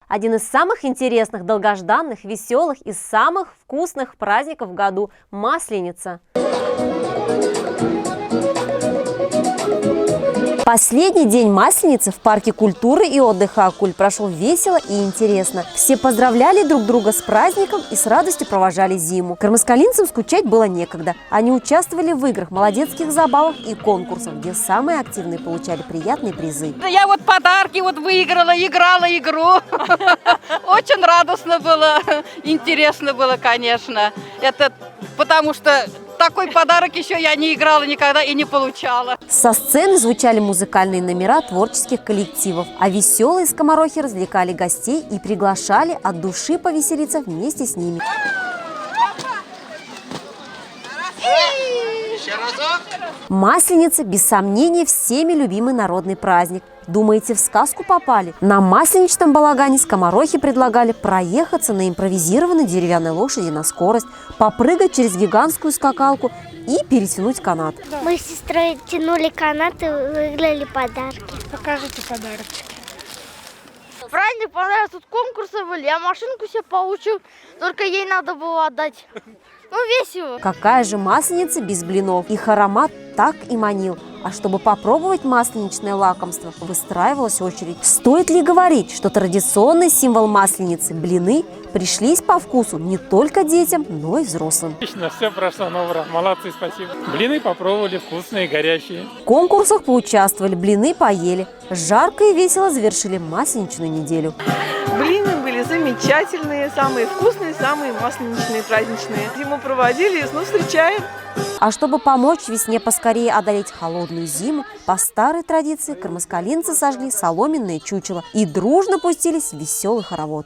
Один из самых интересных, долгожданных, веселых и самых вкусных праздников в году – Масленица. Последний день Масленицы в парке культуры и отдыха «Акуль» прошел весело и интересно. Все поздравляли друг друга с праздником и с радостью провожали зиму. Кармаскалинцам скучать было некогда. Они участвовали в играх, молодецких забавах и конкурсах, где самые активные получали приятные призы. Я вот подарки выиграла, играла игру. Очень радостно было, интересно было, конечно. Это потому что такой подарок еще я не играла никогда и не получала. Со сцены звучали музыкальные номера творческих коллективов, а веселые скоморохи развлекали гостей и приглашали от души повеселиться вместе с ними. Масленица, без сомнения, всеми любимый народный праздник. Думаете, в сказку попали? На масленичном балагане скоморохи предлагали проехаться на импровизированной деревянной лошади на скорость, попрыгать через гигантскую скакалку и перетянуть канат. Мы с сестрой тянули канат и выиграли подарки. Покажите подарочки. Праздник понравился, тут конкурсы были, я машинку себе получил, только ей надо было отдать. Ну, весело. Какая же масленица без блинов? Их аромат так и манил. А чтобы попробовать масленичное лакомство, выстраивалась очередь. Стоит ли говорить, что традиционный символ масленицы – блины – пришлись по вкусу не только детям, но и взрослым. Отлично, все прошло на ура. Молодцы, спасибо. Блины попробовали, вкусные, горячие. В конкурсах поучаствовали, блины поели. Жарко и весело завершили масленичную неделю. Блины были замечательные, самые вкусные, самые масленичные, праздничные. Зиму проводили, весну встречаем. А чтобы помочь весне поскорее одолеть холодную зиму, по старой традиции кармаскалинцы сожгли соломенное чучело и дружно пустились в веселый хоровод.